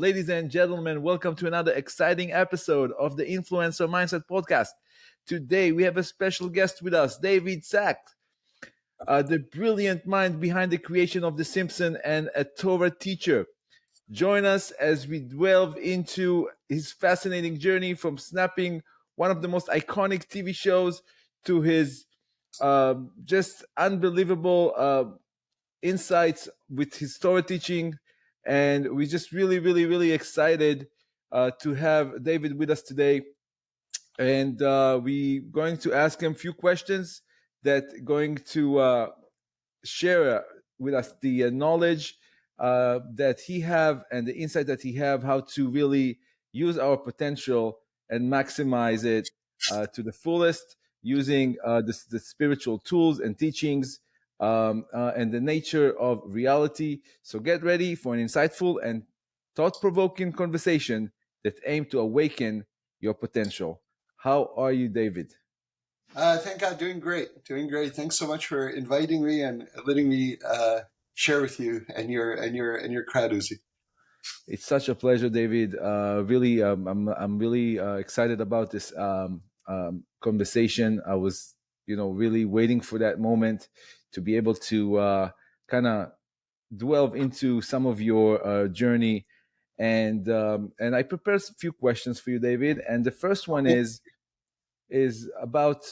Ladies and gentlemen, welcome to another exciting episode of the Influencer Mindset Podcast. Today, we have a special guest with us, David Sack, the brilliant mind behind the creation of The Simpsons and a Torah teacher. Join us as we delve into his fascinating journey from snapping one of the most iconic TV shows to his just unbelievable insights with his Torah teaching. And we're just really excited to have David with us today. And we're going to ask him a few questions that going to share with us the knowledge that he have and the insight that he have, how to really use our potential and maximize it to the fullest using the spiritual tools and teachings and the nature of reality. So get ready for an insightful and thought-provoking conversation that aim to awaken your potential. How are you, David? Thank God, doing great. Thanks so much for inviting me and letting me share with you and your crowd, Uzi. It's such a pleasure, David. Really, I'm really excited about this conversation. I was, really waiting for that moment to be able to kind of delve into some of your journey, and I prepared a few questions for you, David. And the first one is about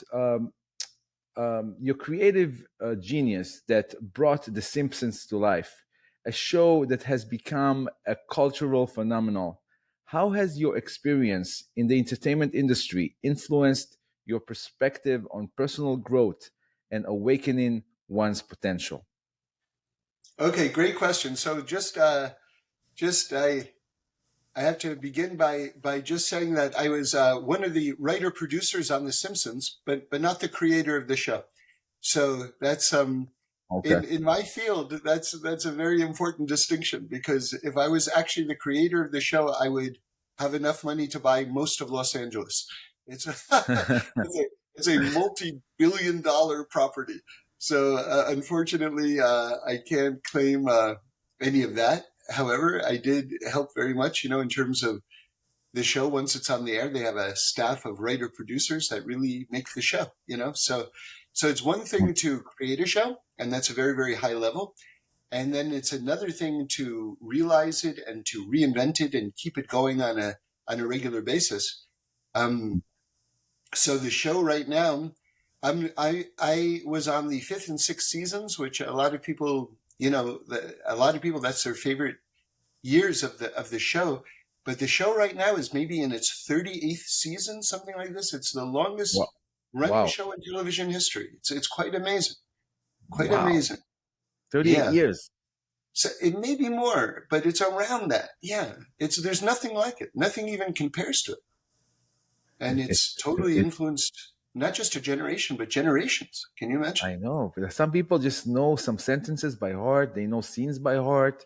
your creative genius that brought The Simpsons to life, a show that has become a cultural phenomenon. How has your experience in the entertainment industry influenced your perspective on personal growth and awakening one's potential? Okay, great question. So I have to begin by just saying that I was one of the writer producers on The Simpsons, but not the creator of the show. So that's Okay. in my field, that's a very important distinction, because if I was actually the creator of the show, I would have enough money to buy most of Los Angeles. It's it's a multi-billion-dollar property. So unfortunately, I can't claim any of that. However, I did help very much, in terms of the show. Once it's on the air, they have a staff of writer producers that really make the show, So it's one thing to create a show, and that's a very, very high level. And then it's another thing to realize it and to reinvent it and keep it going on a regular basis. So the show right now, I was on the 5th and 6th seasons, which a lot of people, that's their favorite years of the show. But the show right now is maybe in its 38th season, something like this. It's the longest running show in television history. It's quite amazing. Quite amazing. 38 years. So it may be more, but it's around that. Yeah. There's nothing like it. Nothing even compares to it. And it's totally influenced not just a generation, but generations. Can you imagine? I know. Some people just know some sentences by heart. They know scenes by heart.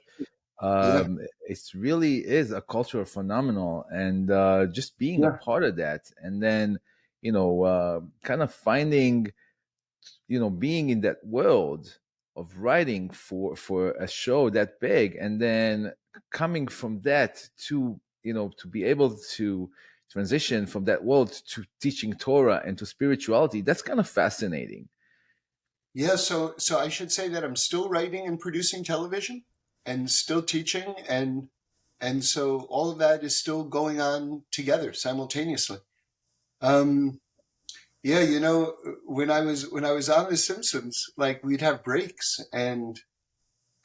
It really is a cultural phenomenon, and just being a part of that, and then kind of finding, being in that world of writing for a show that big, and then coming from that to to be able to transition from that world to teaching Torah and to spirituality. That's kind of fascinating. Yeah, so I should say that I'm still writing and producing television and still teaching, and so all of that is still going on together simultaneously. When I was on The Simpsons, like, we'd have breaks, and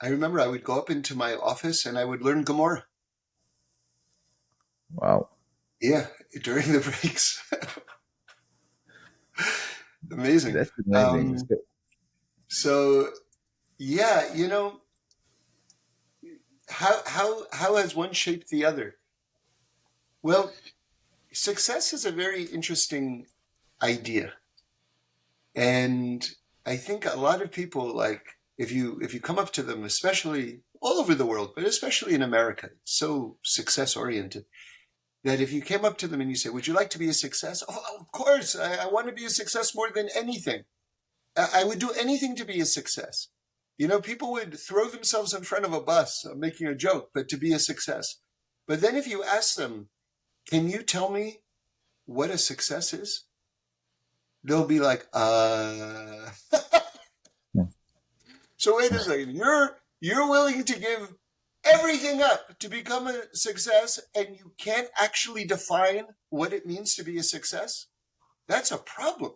I remember I would go up into my office and I would learn Gemara. Wow. Yeah, during the breaks. Amazing. That's amazing. So, yeah, how has one shaped the other? Well, success is a very interesting idea, and I think a lot of people, like, if you come up to them, especially all over the world, but especially in America, it's so success oriented, that if you came up to them and you say, "Would you like to be a success?" "Oh, of course, I want to be a success more than anything. I would do anything to be a success." People would throw themselves in front of a bus. I'm making a joke, but to be a success. But then if you ask them, can you tell me what a success is? They'll be like, So wait a second, you're willing to give everything up to become a success, and you can't actually define what it means to be a success? That's a problem.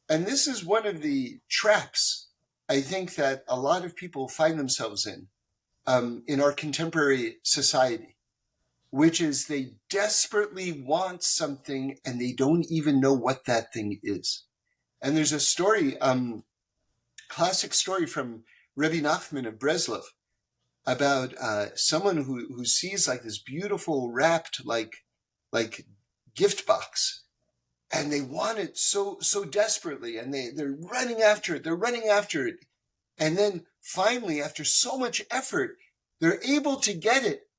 And this is one of the traps I think that a lot of people find themselves in our contemporary society, which is they desperately want something and they don't even know what that thing is. And there's a story, classic story from Rebbe Nachman of Breslov about someone who sees like this beautiful wrapped like gift box, and they want it so desperately, and they're running after it, and then finally, after so much effort, they're able to get it,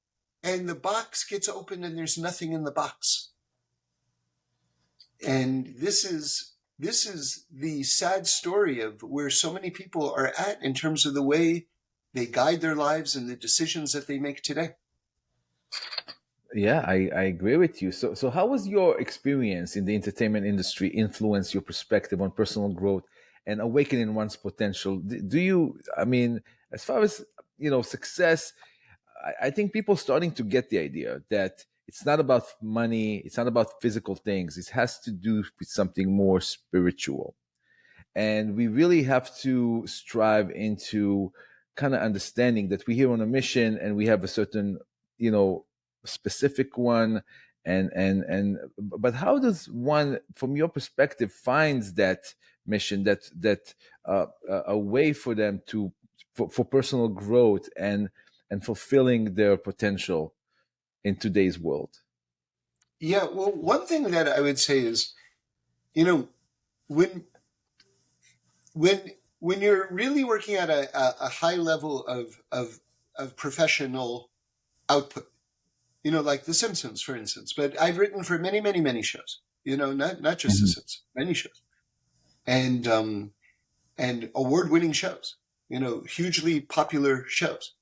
and the box gets opened and there's nothing in the box. And this is the sad story of where so many people are at in terms of the way they guide their lives and the decisions that they make today. Yeah, I agree with you. So how was your experience in the entertainment industry influence your perspective on personal growth and awakening one's potential? Do you, I mean, as far as, success, I think people starting to get the idea that it's not about money, it's not about physical things. It has to do with something more spiritual. And we really have to strive into kind of understanding that we're here on a mission and we have a certain, specific one. And but how does one, from your perspective, finds that mission, a way for them to for personal growth and fulfilling their potential in today's world? Yeah, well, one thing that I would say is, you know, when when you're really working at a high level of professional output, like The Simpsons, for instance. But I've written for many shows. Not just The Mhm. Simpsons, many shows, and award-winning shows. Hugely popular shows,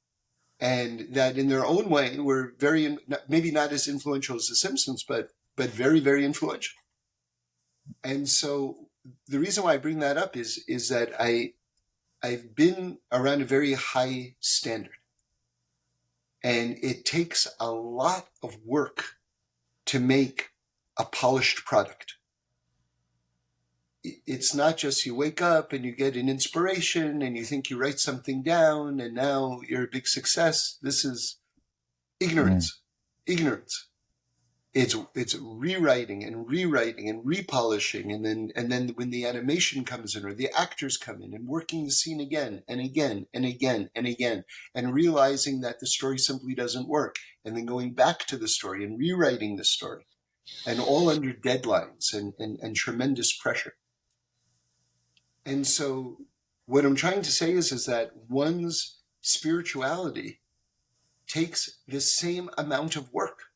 and that in their own way were maybe not as influential as The Simpsons, but very influential. And so the reason why I bring that up is that I've been around a very high standard, and it takes a lot of work to make a polished product. It's not just you wake up and you get an inspiration and you think you write something down and now you're a big success. This is Mm. ignorance. Ignorance. It's rewriting and repolishing, and then when the animation comes in or the actors come in and working the scene again and again and again and again, and realizing that the story simply doesn't work, and then going back to the story and rewriting the story, and all under deadlines and tremendous pressure. And so what I'm trying to say is that one's spirituality takes the same amount of work.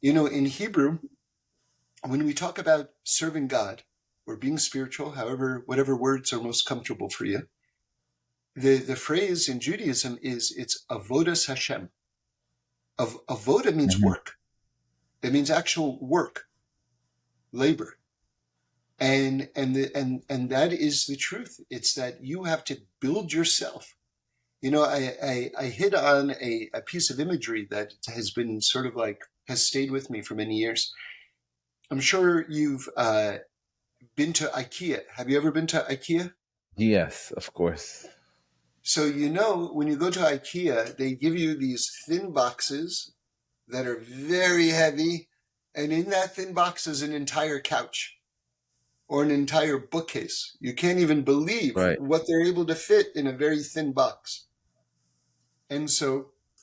In Hebrew, when we talk about serving God or being spiritual, whatever words are most comfortable for you, the phrase in Judaism is it's avodas Hashem. Avoda means Mhm. work. It means actual work, labor. And that is the truth. It's that you have to build yourself. I hit on a piece of imagery that has been sort of like has stayed with me for many years. I'm sure you've been to IKEA. Have you ever been to IKEA? Yes, of course. So when you go to IKEA, they give you these thin boxes that are very heavy, and in that thin box is an entire couch or an entire bookcase. You can't even believe Right. what they're able to fit in a very thin box. And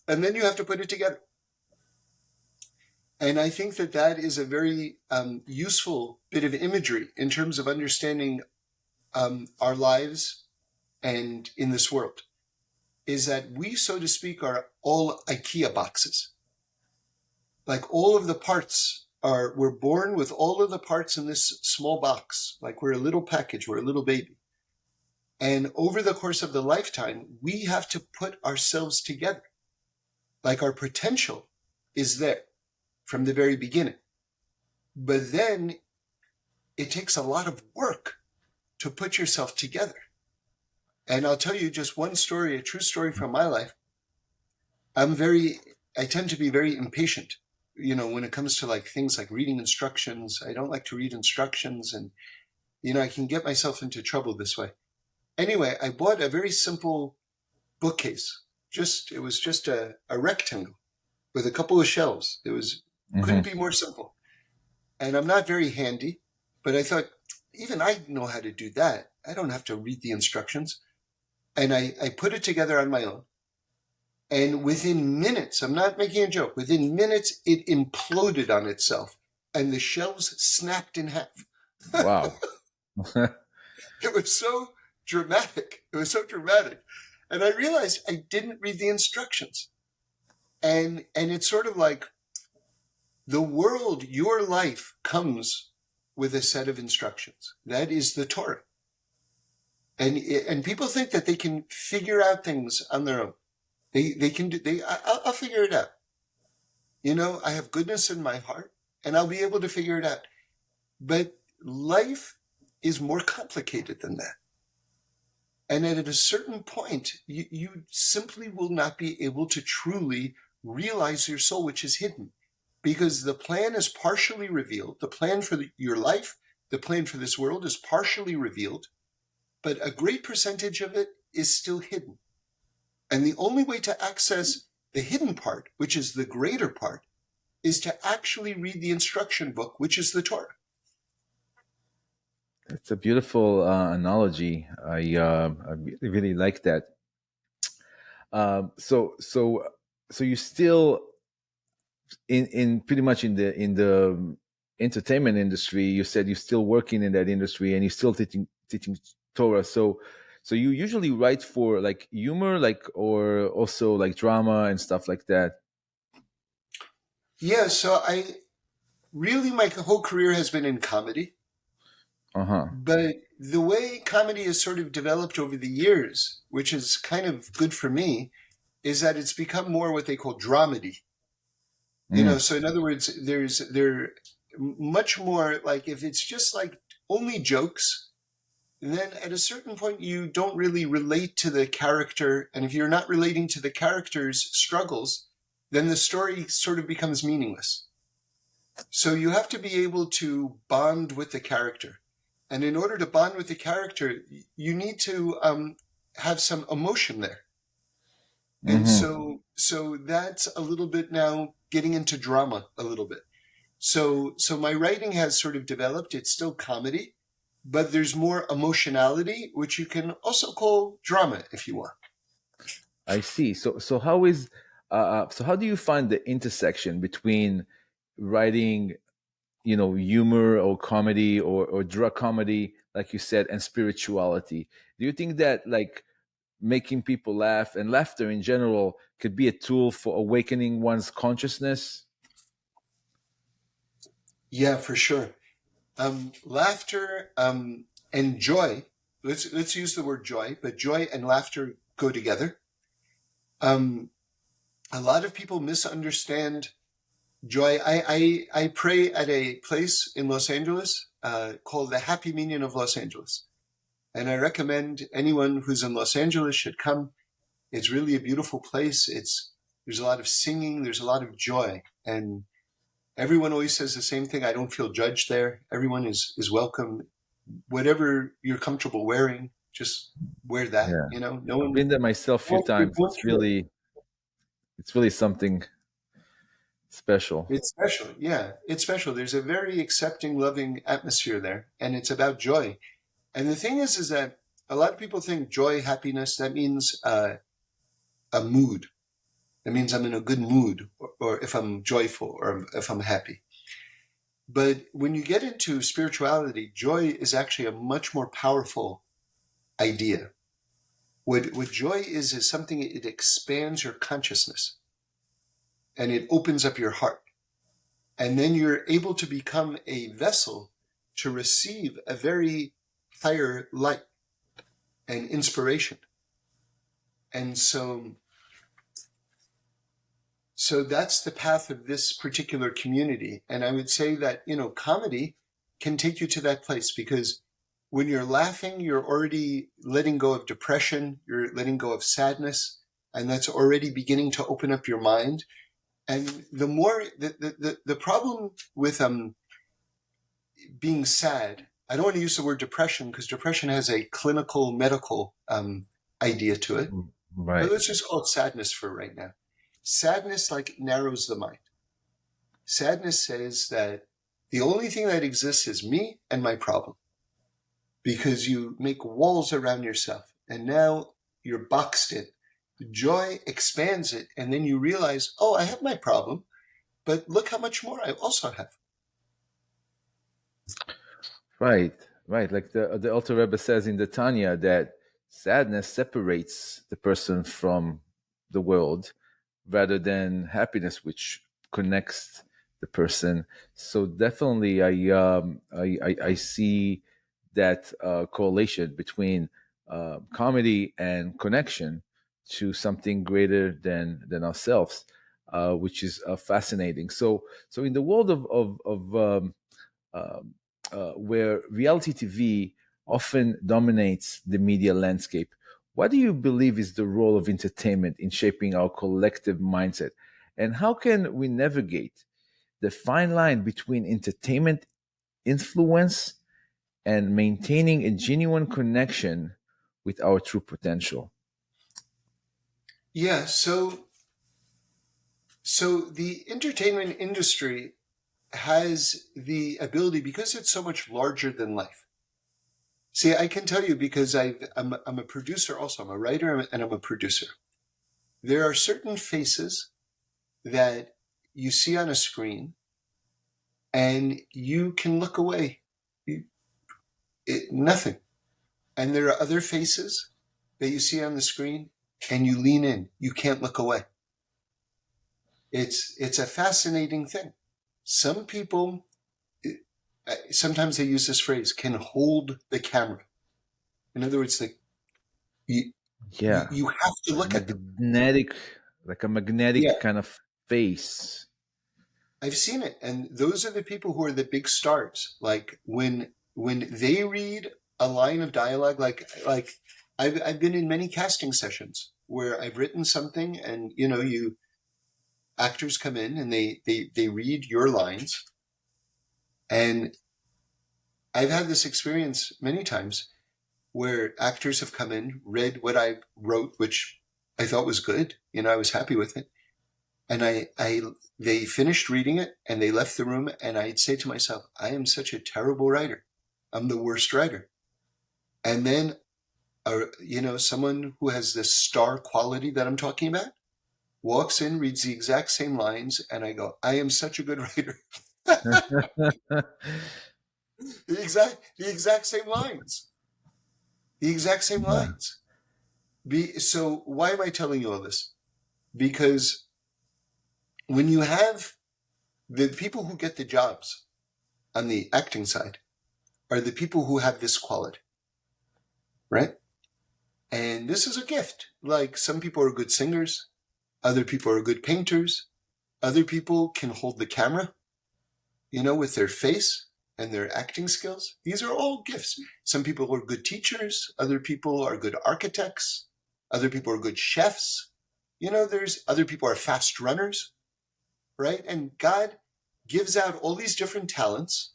then you have to put it together. And I think that is a very useful bit of imagery in terms of understanding our lives and in this world, is that we, so to speak, are all IKEA boxes. Like all of the parts we're born with all of the parts in this small box, like we're a little package, we're a little baby. And over the course of the lifetime, we have to put ourselves together. Like our potential is there from the very beginning. But then it takes a lot of work to put yourself together. And I'll tell you just one story, a true story from my life. I tend to be very impatient, when it comes to like things like reading instructions. I don't like to read instructions, and, I can get myself into trouble this way. Anyway, I bought a very simple bookcase. It was just a rectangle with a couple of shelves. Couldn't be more simple. And I'm not very handy, but I thought, even I know how to do that. I don't have to read the instructions. And I put it together on my own. And within minutes, I'm not making a joke, within minutes, it imploded on itself and the shelves snapped in half. Wow. It was so dramatic. It was so dramatic. And I realized I didn't read the instructions. And it's sort of like the world, your life comes with a set of instructions. That is the Torah. And people think that they can figure out things on their own. I'll figure it out. I have goodness in my heart and I'll be able to figure it out. But life is more complicated than that. And at a certain point, you simply will not be able to truly realize your soul, which is hidden, because the plan is partially revealed. The plan for your life, the plan for this world is partially revealed, but a great percentage of it is still hidden. And the only way to access the hidden part, which is the greater part, is to actually read the instruction book, which is the Torah. It's a beautiful analogy. I really like that. So you still in pretty much in the entertainment industry. You said you're still working in that industry and you're still teaching Torah. So you usually write for like humor, like, or also like drama and stuff like that. Yeah, so my whole career has been in comedy. Uh-huh. But the way comedy has sort of developed over the years, which is kind of good for me, is that it's become more what they call dramedy. So in other words, they're much more like, if it's just like only jokes, then at a certain point you don't really relate to the character. And if you're not relating to the character's struggles, then the story sort of becomes meaningless. So you have to be able to bond with the character. And in order to bond with the character, you need to have some emotion there. And so that's a little bit now getting into drama a little bit. So my writing has sort of developed. It's still comedy, but there's more emotionality, which you can also call drama if you want. I see. So how do you find the intersection between writing, humor or comedy or drug comedy, like you said, and spirituality? Do you think that like making people laugh and laughter in general could be a tool for awakening one's consciousness? Yeah, for sure. Laughter and joy. Let's use the word joy, but joy and laughter go together. A lot of people misunderstand joy. I pray at a place in Los Angeles called the Happy Minion of Los Angeles. And I recommend anyone who's in Los Angeles should come. It's really a beautiful place. There's a lot of singing. There's a lot of joy. And everyone always says the same thing. I don't feel judged there. Everyone is welcome. Whatever you're comfortable wearing, just wear that. Yeah, No I've one. been there myself a few times. It's really something special. It's special. Yeah, it's special. There's a very accepting, loving atmosphere there, and it's about joy. And the thing is that a lot of people think joy, happiness, that means a mood. That means I'm in a good mood, or if I'm joyful, or if I'm happy. But when you get into spirituality, joy is actually a much more powerful idea. What joy is something, it expands your consciousness and it opens up your heart. And then you're able to become a vessel to receive a very higher light and inspiration. And so So that's the path of this particular community. And I would say that, comedy can take you to that place, because when you're laughing, you're already letting go of depression, you're letting go of sadness, and that's already beginning to open up your mind. And the problem with being sad, I don't want to use the word depression because depression has a clinical medical idea to it, but Right. let's just call it sadness for right now. Sadness narrows the mind. Sadness says that the only thing that exists is me and my problem, because you make walls around yourself and now you're boxed in. Joy expands it, and then you realize, oh, I have my problem, but look how much more I also have. Right, right. Like the Alter Rebbe says in the Tanya that sadness separates the person from the world, rather than happiness, which connects the person. So definitely, I see that correlation between comedy and connection to something greater than ourselves, which is fascinating. So in the world of um, where reality TV often dominates the media landscape, what do you believe is the role of entertainment in shaping our collective mindset? And how can we navigate the fine line between entertainment influence and maintaining a genuine connection with our true potential? Yeah, so the entertainment industry has the ability, because it's so much larger than life. See, I can tell you, because I'm a producer also. I'm a writer and I'm a producer. There are certain faces that you see on a screen and you can look away. Nothing. And there are other faces that you see on the screen and you lean in. You can't look away. It's a fascinating thing. Some people, sometimes they use this phrase, can hold the camera. In other words, you, Yeah, you have to look at them. magnetic, like a Yeah, magnetic kind of face. I've seen it, and those are the people who are the big stars. Like when they read a line of dialogue, like I've been in many casting sessions where I've written something, and you actors come in and they read your lines, and I've had this experience many times where actors have come in, read what I wrote, which I thought was good. I was happy with it. And they finished reading it and they left the room. And I'd say to myself, I am such a terrible writer. I'm the worst writer. And then, someone who has this star quality that I'm talking about walks in, reads the exact same lines. And I go, I am such a good writer. The exact same lines. The exact same Yeah. lines. So why am I telling you all this? Because when you have the people who get the jobs on the acting side are the people who have this quality, right? And this is a gift. Like, some people are good singers, other people are good painters, other people can hold the camera, with their face and their acting skills. These are all gifts. Some people are good teachers, other people are good architects, other people are good chefs. There's other people are fast runners, right? And God gives out all these different talents,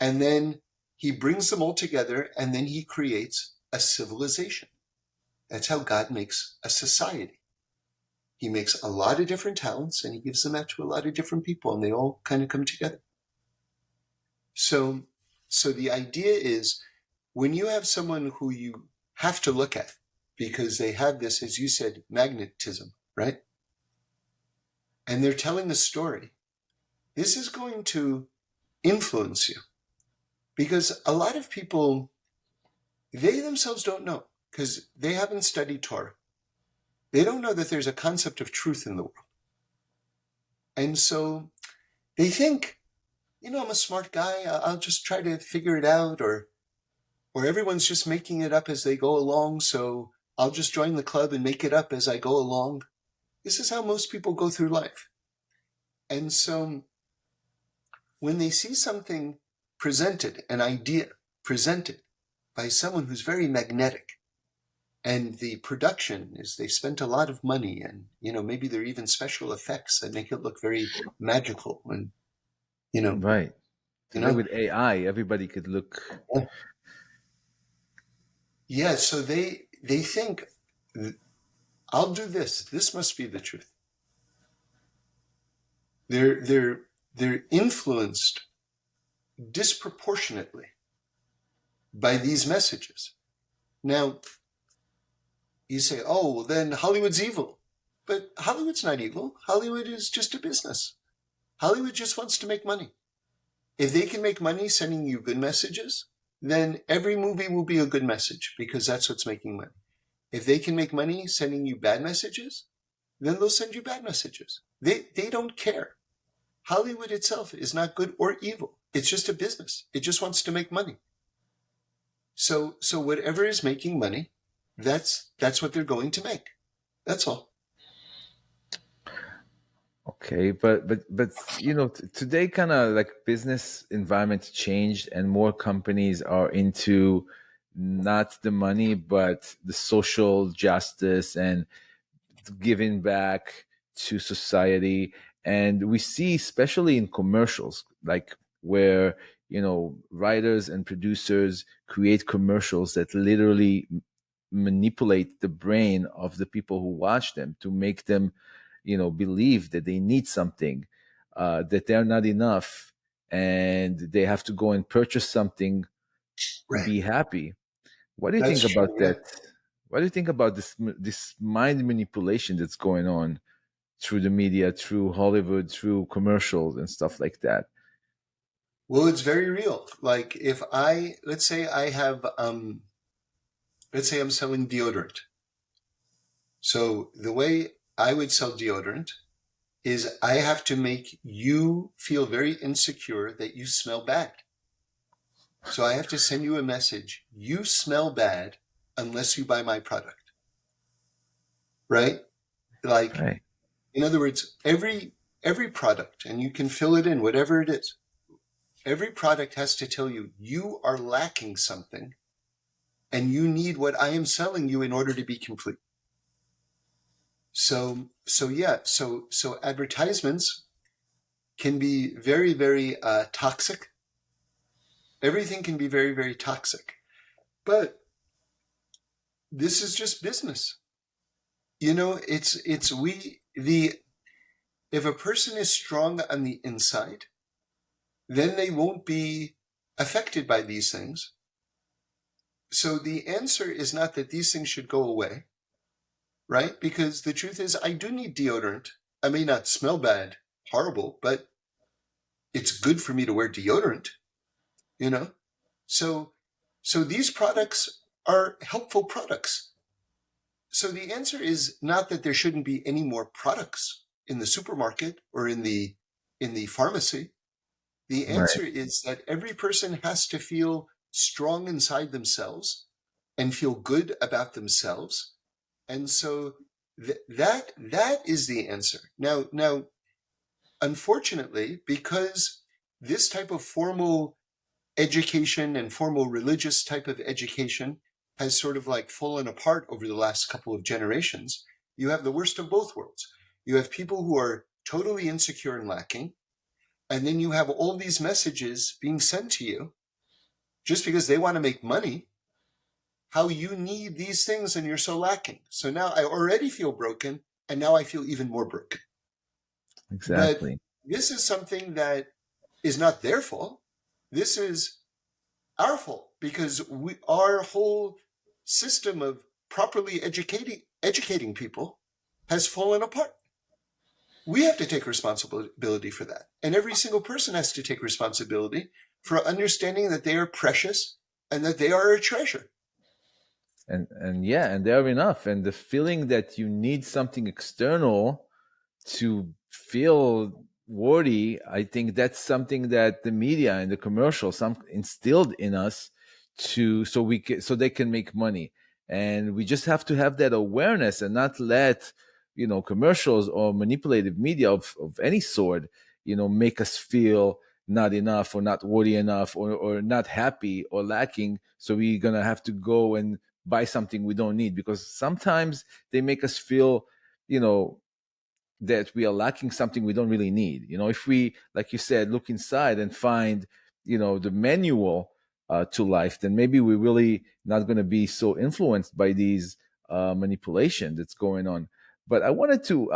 and then he brings them all together, and then he creates a civilization. That's how God makes a society. He makes a lot of different talents and he gives them out to a lot of different people, and they all kind of come together. So the idea is, when you have someone who you have to look at because they have this, as you said, magnetism, right? And they're telling a story, this is going to influence you, because a lot of people, they themselves don't know, because they haven't studied Torah. They don't know that there's a concept of truth in the world. And so they think, I'm a smart guy. I'll just try to figure it out, or everyone's just making it up as they go along. So I'll just join the club and make it up as I go along. This is how most people go through life. And so when they see something presented, an idea presented by someone who's very magnetic, and the production is they spent a lot of money, and maybe there are even special effects that make it look very magical, and you know Right. you Today know with AI, everybody could look. yeah, so they think, I'll do this must be the truth. They're influenced disproportionately by these messages. Now you say, oh, well, then Hollywood's evil. But Hollywood's not evil. Hollywood is just a business. Hollywood just wants to make money. If they can make money sending you good messages, then every movie will be a good message, because that's what's making money. If they can make money sending you bad messages, then they'll send you bad messages. They don't care. Hollywood itself is not good or evil. It's just a business. It just wants to make money. So whatever is making money, that's what they're going to make. That's all. Okay, but today kind of like business environment changed, and more companies are into not the money but the social justice and giving back to society. And we see, especially in commercials, like where writers and producers create commercials that literally manipulate the brain of the people who watch them to make them believe that they need something, that they're not enough, and they have to go and purchase something to Right. be happy. What do you That's think true. about Yeah. that? What do you think about this mind manipulation that's going on through the media, through Hollywood, through commercials and stuff like that? Well, it's very real. Like if let's say I have, let's say I'm selling deodorant. So the way I would sell deodorant is I have to make you feel very insecure that you smell bad. So I have to send you a message. You smell bad unless you buy my product. Right? Like, Right. in other words, every product, and you can fill it in, whatever it is, every product has to tell you you are lacking something and you need what I am selling you in order to be complete. So advertisements can be very, very toxic. Everything can be very, very toxic. But this is just business. It's if a person is strong on the inside, then they won't be affected by these things. So the answer is not that these things should go away, right? Because the truth is, I do need deodorant. I may not smell bad, horrible, but it's good for me to wear deodorant, you know? So these products are helpful products. So the answer is not that there shouldn't be any more products in the supermarket or in the pharmacy. The Right. answer is that every person has to feel strong inside themselves and feel good about themselves. And so that is the answer. Now, unfortunately, because this type of formal education and formal religious type of education has sort of like fallen apart over the last couple of generations, you have the worst of both worlds. You have people who are totally insecure and lacking, and then you have all these messages being sent to you just because they want to make money, how you need these things and you're so lacking. So now I already feel broken, and now I feel even more broken. But Exactly. this is something that is not their fault. This is our fault, because our whole system of properly educating people has fallen apart. We have to take responsibility for that. And every single person has to take responsibility for understanding that they are precious and that they are a treasure. And yeah, and they're enough. And the feeling that you need something external to feel worthy, I think that's something that the media and the commercial some instilled in us, to so they can make money. And we just have to have that awareness and not let commercials or manipulative media of any sort, make us feel not enough or not worthy enough or not happy or lacking. So we're gonna have to go and buy something we don't need, because sometimes they make us feel, you know, that we are lacking something we don't really need. If we, like you said, look inside and find, the manual to life, then maybe we're really not going to be so influenced by these manipulation that's going on. But I wanted to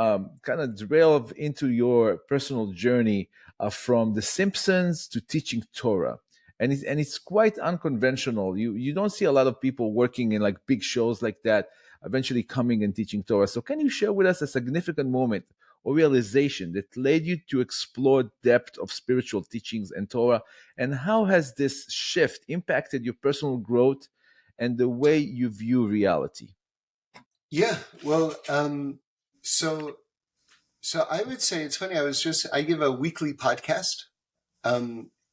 kind of delve into your personal journey from The Simpsons to teaching Torah. And it's quite unconventional. You don't see a lot of people working in like big shows like that eventually coming and teaching Torah. So can you share with us a significant moment or realization that led you to explore depth of spiritual teachings and Torah? And how has this shift impacted your personal growth and the way you view reality? Yeah, well, so I would say it's funny. I give a weekly podcast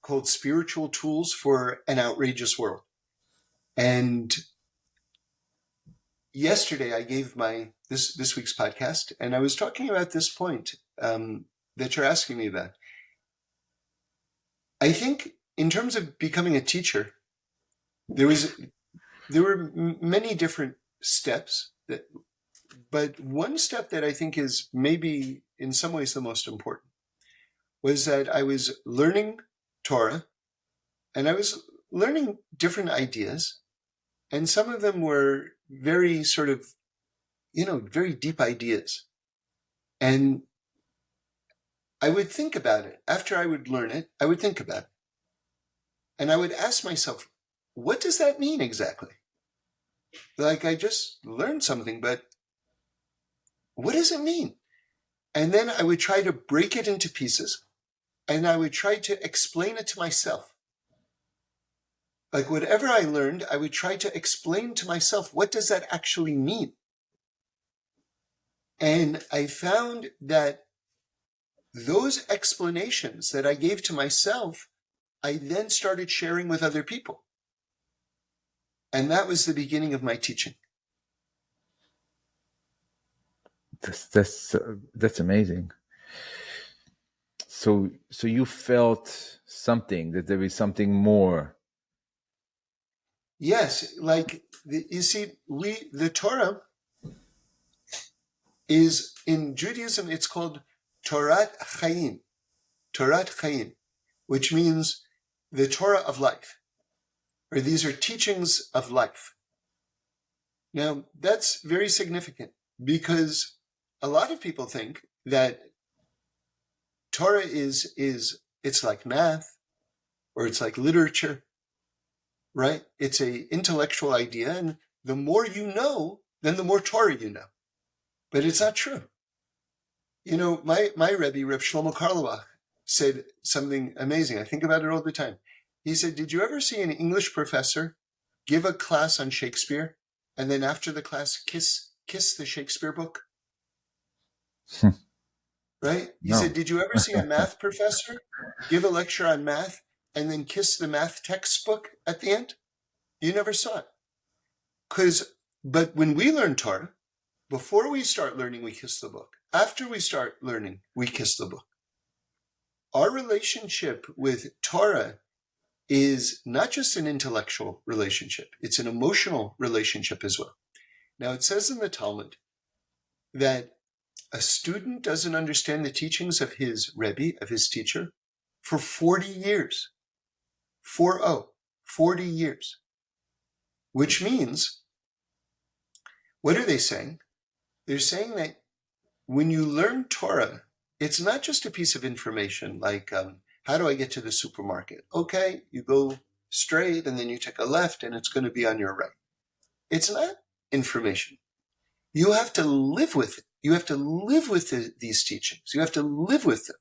called "Spiritual Tools for an Outrageous World," and yesterday I gave this week's podcast, and I was talking about this point that you're asking me about. I think in terms of becoming a teacher, there were many different steps but one step that I think is maybe in some ways the most important was that I was learning Torah, and I was learning different ideas, and some of them were very sort of, very deep ideas. And I would think about it. After I would learn it, I would think about it. And I would ask myself, what does that mean exactly? Like, I just learned something, but what does it mean? And then I would try to break it into pieces, and I would try to explain it to myself. Like, whatever I learned, I would try to explain to myself, what does that actually mean? And I found that those explanations that I gave to myself, I then started sharing with other people. And that was the beginning of my teaching. That's amazing. So you felt something, that there is something more. Yes, like you see, the Torah is, in Judaism, it's called Torat Chaim, which means the Torah of life, or these are teachings of life. Now, that's very significant because a lot of people think that Torah is it's like math, or it's like literature, right? It's a intellectual idea, and the more you know, then the more Torah you know. But it's not true. My Rebbe, Reb Shlomo Karlebach, said something amazing. I think about it all the time. He said, did you ever see an English professor give a class on Shakespeare, and then after the class kiss the Shakespeare book? Right? He said, did you ever see a math professor give a lecture on math and then kiss the math textbook at the end? You never saw it. But when we learn Torah, before we start learning, we kiss the book. After we start learning, we kiss the book. Our relationship with Torah is not just an intellectual relationship, it's an emotional relationship as well. Now, it says in the Talmud that a student doesn't understand the teachings of his Rebbe, of his teacher, for 40 years. 40 years. Which means, what are they saying? They're saying that when you learn Torah, it's not just a piece of information like, how do I get to the supermarket? Okay, you go straight and then you take a left and it's going to be on your right. It's not information. You have to live with it. You have to live with these teachings. You have to live with them.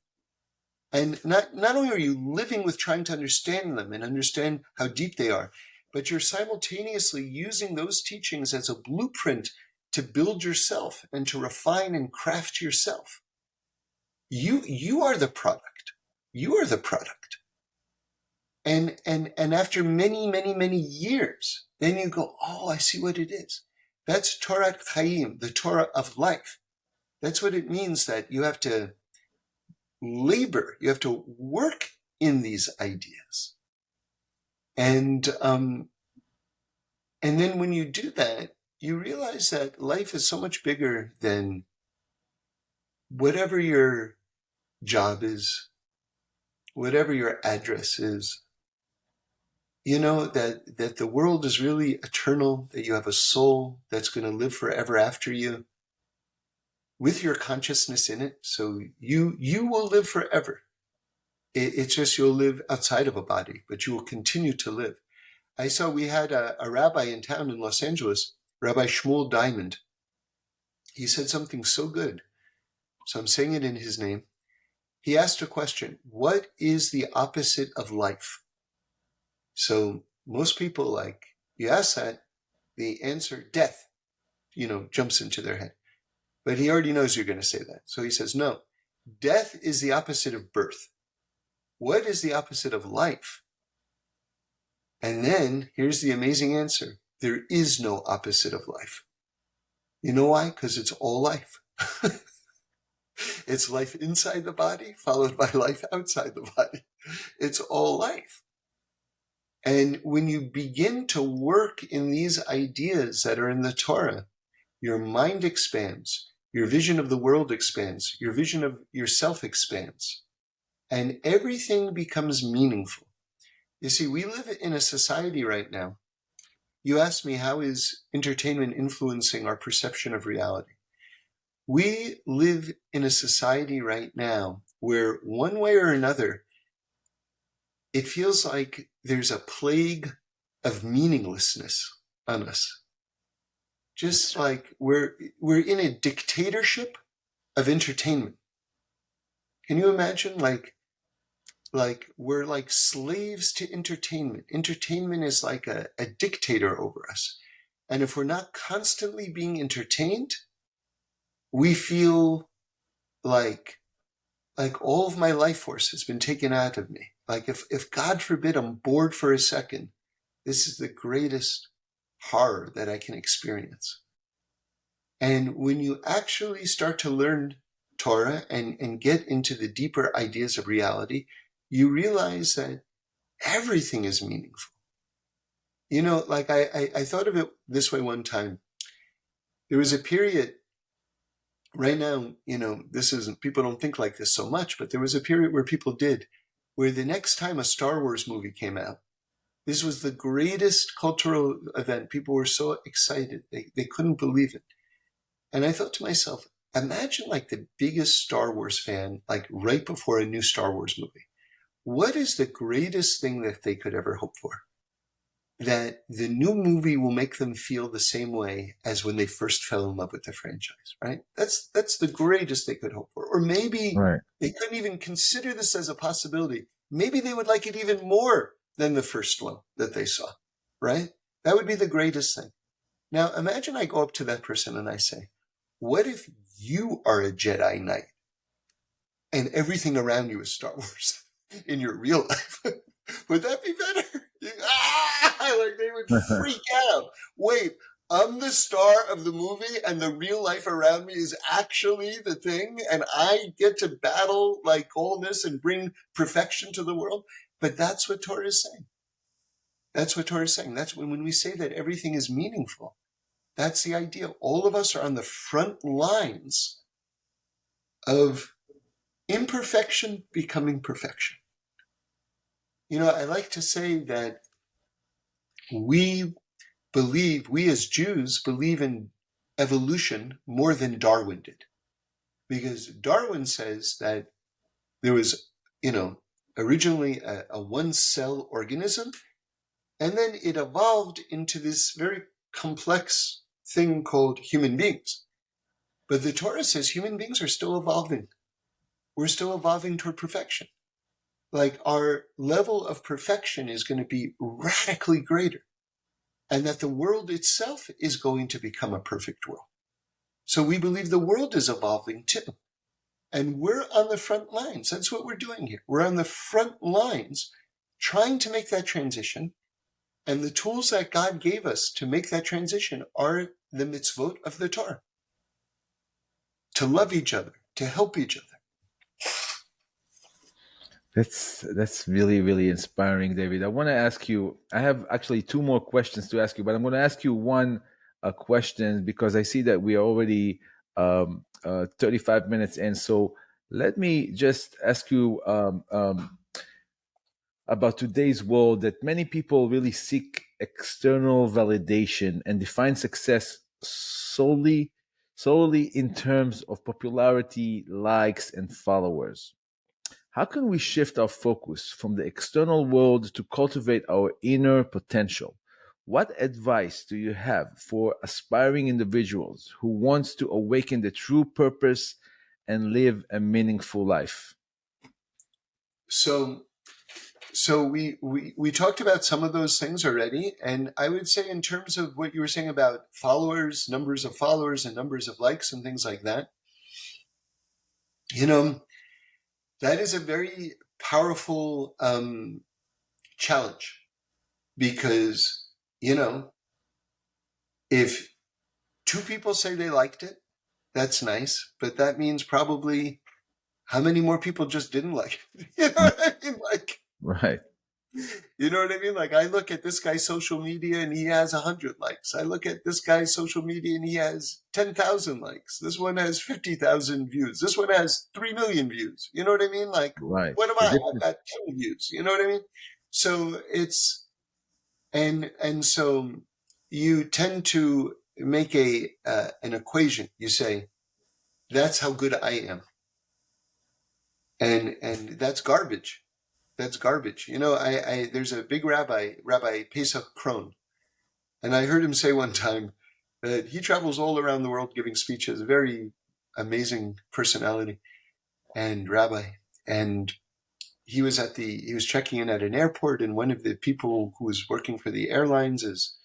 And not only are you living with trying to understand them and understand how deep they are, but you're simultaneously using those teachings as a blueprint to build yourself and to refine and craft yourself. You are the product. You are the product. And after many, many, many years, then you go, oh, I see what it is. That's Torat Chaim, the Torah of life. That's what it means, that you have to labor, you have to work in these ideas. And then when you do that, you realize that life is so much bigger than whatever your job is, whatever your address is. You know, that the world is really eternal, that you have a soul that's going to live forever after you with your consciousness in it. So you will live forever. It's just you'll live outside of a body, but you will continue to live. I saw we had a rabbi in town in Los Angeles, Rabbi Shmuel Diamond. He said something so good. So I'm saying it in his name. He asked a question: what is the opposite of life? So most people, like, you ask that, the answer, death, jumps into their head. But he already knows you're going to say that. So he says, no, death is the opposite of birth. What is the opposite of life? And then here's the amazing answer. There is no opposite of life. You know why? Because it's all life. It's life inside the body, followed by life outside the body. It's all life. And when you begin to work in these ideas that are in the Torah, your mind expands, your vision of the world expands, your vision of yourself expands, and everything becomes meaningful. You see, we live in a society right now. You asked me, how is entertainment influencing our perception of reality? We live in a society right now where, one way or another, it feels like there's a plague of meaninglessness on us. Just like we're in a dictatorship of entertainment. Can you imagine? Like we're like slaves to entertainment. Entertainment is like a dictator over us. And if we're not constantly being entertained, we feel like all of my life force has been taken out of me. Like if God forbid I'm bored for a second, this is the greatest horror that I can experience. And when you actually start to learn Torah and get into the deeper ideas of reality, you realize that everything is meaningful. Like I thought of it this way one time. There was a period, right now, this isn't, people don't think like this so much, but there was a period where people did, where the next time a Star Wars movie came out, this was the greatest cultural event. People were so excited. They couldn't believe it. And I thought to myself, imagine like the biggest Star Wars fan, like right before a new Star Wars movie. What is the greatest thing that they could ever hope for? That the new movie will make them feel the same way as when they first fell in love with the franchise, right? That's the greatest they could hope for. Or maybe Right. they couldn't even consider this as a possibility. Maybe they would like it even more than the first one that they saw, right? That would be the greatest thing. Now, imagine I go up to that person and I say, what if you are a Jedi Knight and everything around you is Star Wars in your real life? Would that be better? Like they would freak out. Wait, I'm the star of the movie and the real life around me is actually the thing, and I get to battle like all this and bring perfection to the world. But that's what Torah is saying. That's what Torah is saying. That's when we say that everything is meaningful. That's the idea. All of us are on the front lines of imperfection becoming perfection. I like to say that we as Jews believe in evolution more than Darwin did. Because Darwin says that there was, originally a one-cell organism, and then it evolved into this very complex thing called human beings. But the Torah says human beings are still evolving. We're still evolving toward perfection. Like our level of perfection is going to be radically greater. And that the world itself is going to become a perfect world. So we believe the world is evolving too. And we're on the front lines. That's what we're doing here. We're on the front lines trying to make that transition. And the tools that God gave us to make that transition are the mitzvot of the Torah. to love each other, to help each other. That's really really inspiring, David. I want to ask you. I have actually two more questions to ask you, but I'm going to ask you one question because I see that we are already 35 minutes in. So let me just ask you about today's world that many people really seek external validation and define success solely in terms of popularity, likes, and followers. How can we shift our focus from the external world to cultivate our inner potential? What advice do you have for aspiring individuals who wants to awaken the true purpose and live a meaningful life? So we talked about some of those things already, and I would say in terms of what you were saying about followers, numbers of followers and numbers of likes and things like that, that is a very powerful challenge, because if two people say they liked it, that's nice, but that means probably how many more people just didn't like it? You know what I mean? Like, Right. you know what I mean? Like, I look at this guy's social media and he has 100 likes. I look at this guy's social media and he has 10,000 likes. This one has 50,000 views. This one has 3 million views. You know what I mean? Like, Right. what am The I? I've difference. got 10 views. You know what I mean? So it's, and so you tend to make an equation. You say, that's how good I am. And that's garbage. That's garbage. I there's a big Rabbi Pesach Krohn, and I heard him say one time that he travels all around the world giving speeches. A very amazing personality and rabbi. And he was checking in at an airport, and one of the people who was working for the airlines is,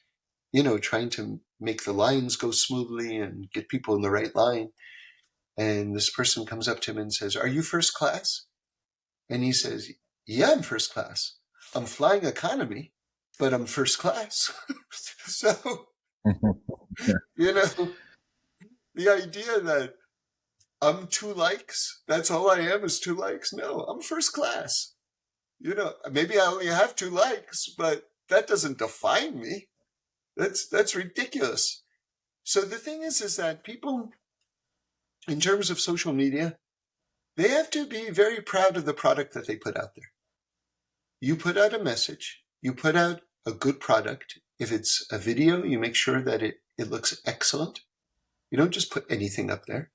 trying to make the lines go smoothly and get people in the right line. And this person comes up to him and says, "Are you first class?" And he says, "Yeah, I'm first class. I'm flying economy, but I'm first class." So, you know, the idea that I'm 2 likes, that's all I am is 2 likes. No, I'm first class. Maybe I only have 2 likes, but that doesn't define me. That's ridiculous. So the thing is that people, in terms of social media, they have to be very proud of the product that they put out there. You put out a message, you put out a good product. If it's a video, you make sure that it looks excellent. You don't just put anything up there.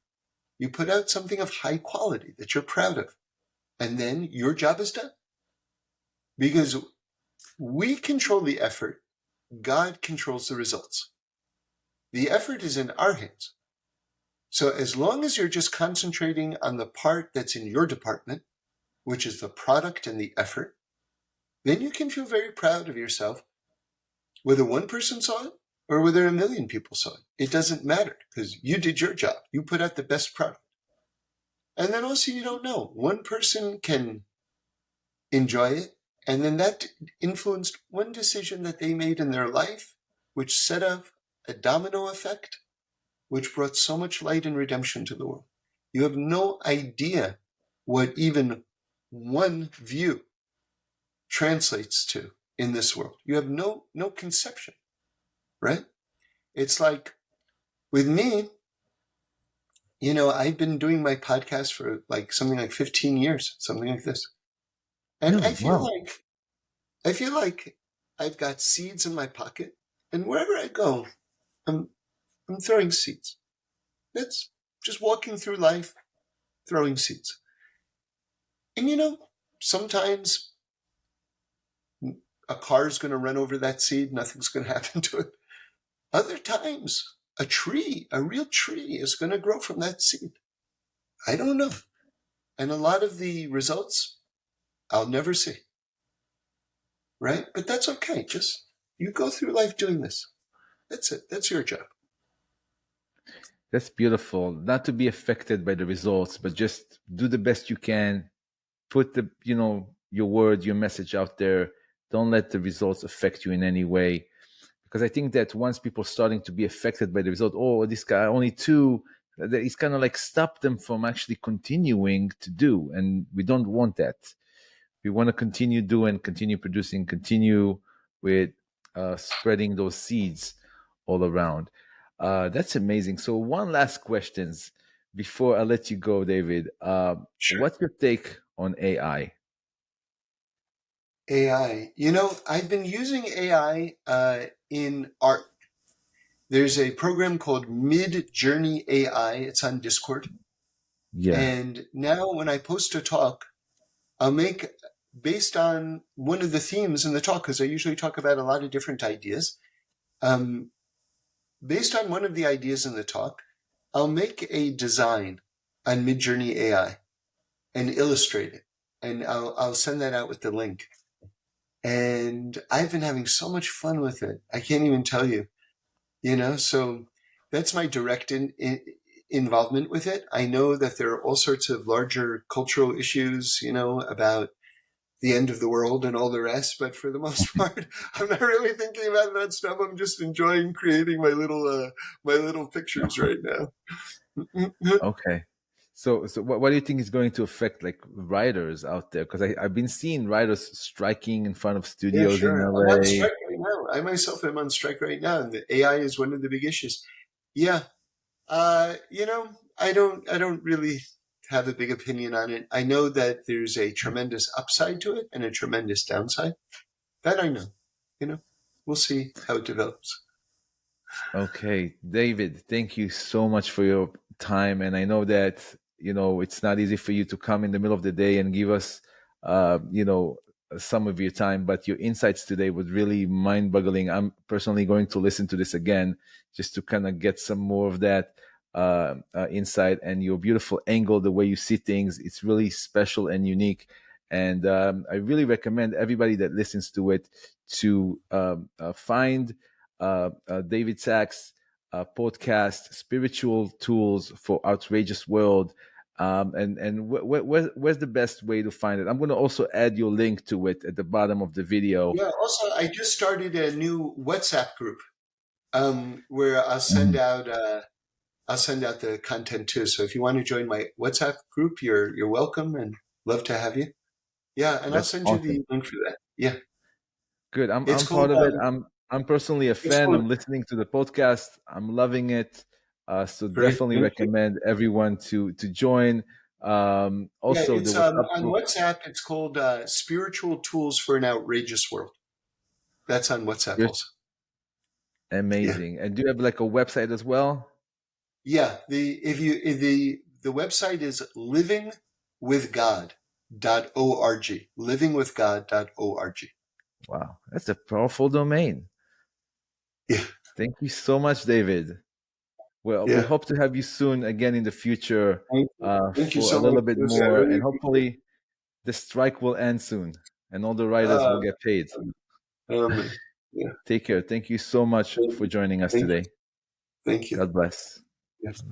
You put out something of high quality that you're proud of. And then your job is done. Because we control the effort, God controls the results. The effort is in our hands. So as long as you're just concentrating on the part that's in your department, which is the product and the effort, then you can feel very proud of yourself, whether one person saw it or whether a million people saw it. It doesn't matter, because you did your job. You put out the best product. And then also, you don't know. One person can enjoy it, and then that influenced one decision that they made in their life, which set off a domino effect, which brought so much light and redemption to the world. You have no idea what even one view translates to in this world. You have no conception, right? It's like, with me, I've been doing my podcast for like something like 15 years, something like this. And Really? Wow. I feel like I've got seeds in my pocket, and wherever I go, I'm throwing seeds. That's just walking through life, throwing seeds. And sometimes a car's going to run over that seed, nothing's going to happen to it. Other times, a real tree is going to grow from that seed. I don't know. And a lot of the results I'll never see. Right? But that's okay. Just you go through life doing this. That's it. That's your job. That's beautiful. Not to be affected by the results, but just do the best you can. Put your word, your message out there. Don't let the results affect you in any way. Because I think that once people starting to be affected by the result, oh, this guy only 2, that it's kind of like stop them from actually continuing to do, and we don't want that. We want to continue doing, continue producing, continue with spreading those seeds all around. That's amazing. So one last questions before I let you go, David. Sure. What's your take on AI? AI. I've been using AI in art. There's a program called Mid Journey AI. It's on Discord. Yeah, And now when I post a talk, I'll make based on one of the themes in the talk, because I usually talk about a lot of different ideas. Um, Based on one of the ideas in the talk, I'll make a design on Mid Journey AI and illustrate it. And I'll send that out with the link. And I've been having so much fun with it. I can't even tell you. So that's my direct involvement with it. I know that there are all sorts of larger cultural issues, about the end of the world and all the rest, but for the most part, I'm not really thinking about that stuff. I'm just enjoying creating my little pictures right now. okay. So what do you think is going to affect like writers out there? Because I've been seeing writers striking in front of Yeah, studios in sure. I'm on LA. strike right now. I myself am on strike right now, and the AI is one of the big issues. Yeah, I don't really have a big opinion on it. I know that there's a tremendous upside to it and a tremendous downside. That I know. You know, we'll see how it develops. Okay, David, thank you so much for your time. And I know that, it's not easy for you to come in the middle of the day and give us, some of your time, but your insights today was really mind boggling. I'm personally going to listen to this again just to kind of get some more of that insight, and your beautiful angle, the way you see things. It's really special and unique. And I really recommend everybody that listens to it to find David Sachs' podcast, "Spiritual Tools for Outrageous World." And where's the best way to find it? I'm going to also add your link to it at the bottom of the video. Yeah. Also, I just started a new WhatsApp group where Mhm. I'll send out the content too. So if you want to join my WhatsApp group, you're welcome and love to have you. Yeah, and I'll That's send you the awesome. link for that. Yeah, Good. I'm it's I'm called part of it. I'm personally a it's fan. called I'm listening to the podcast. I'm loving it. So Great. definitely Thank you. recommend everyone to join. Yeah, Also, the it's WhatsApp on group. WhatsApp. It's called Spiritual Tools for an Outrageous World. That's on WhatsApp You're also. Yeah, amazing. And do you have like a website as well? yeah. The website is livingwithgod.org. Livingwithgod.org. Wow, that's a powerful domain. Yeah, Thank you so much, David. Well, we yeah. hope to have you soon again in the future Thank you for a so much, little bit Jose. I more, really and appreciate it. hopefully the strike will end soon and all the writers will Uh, get paid. yeah. Take care. Thank you so much Thank for you. joining us Thank you. today. Thank you. God bless. Yes.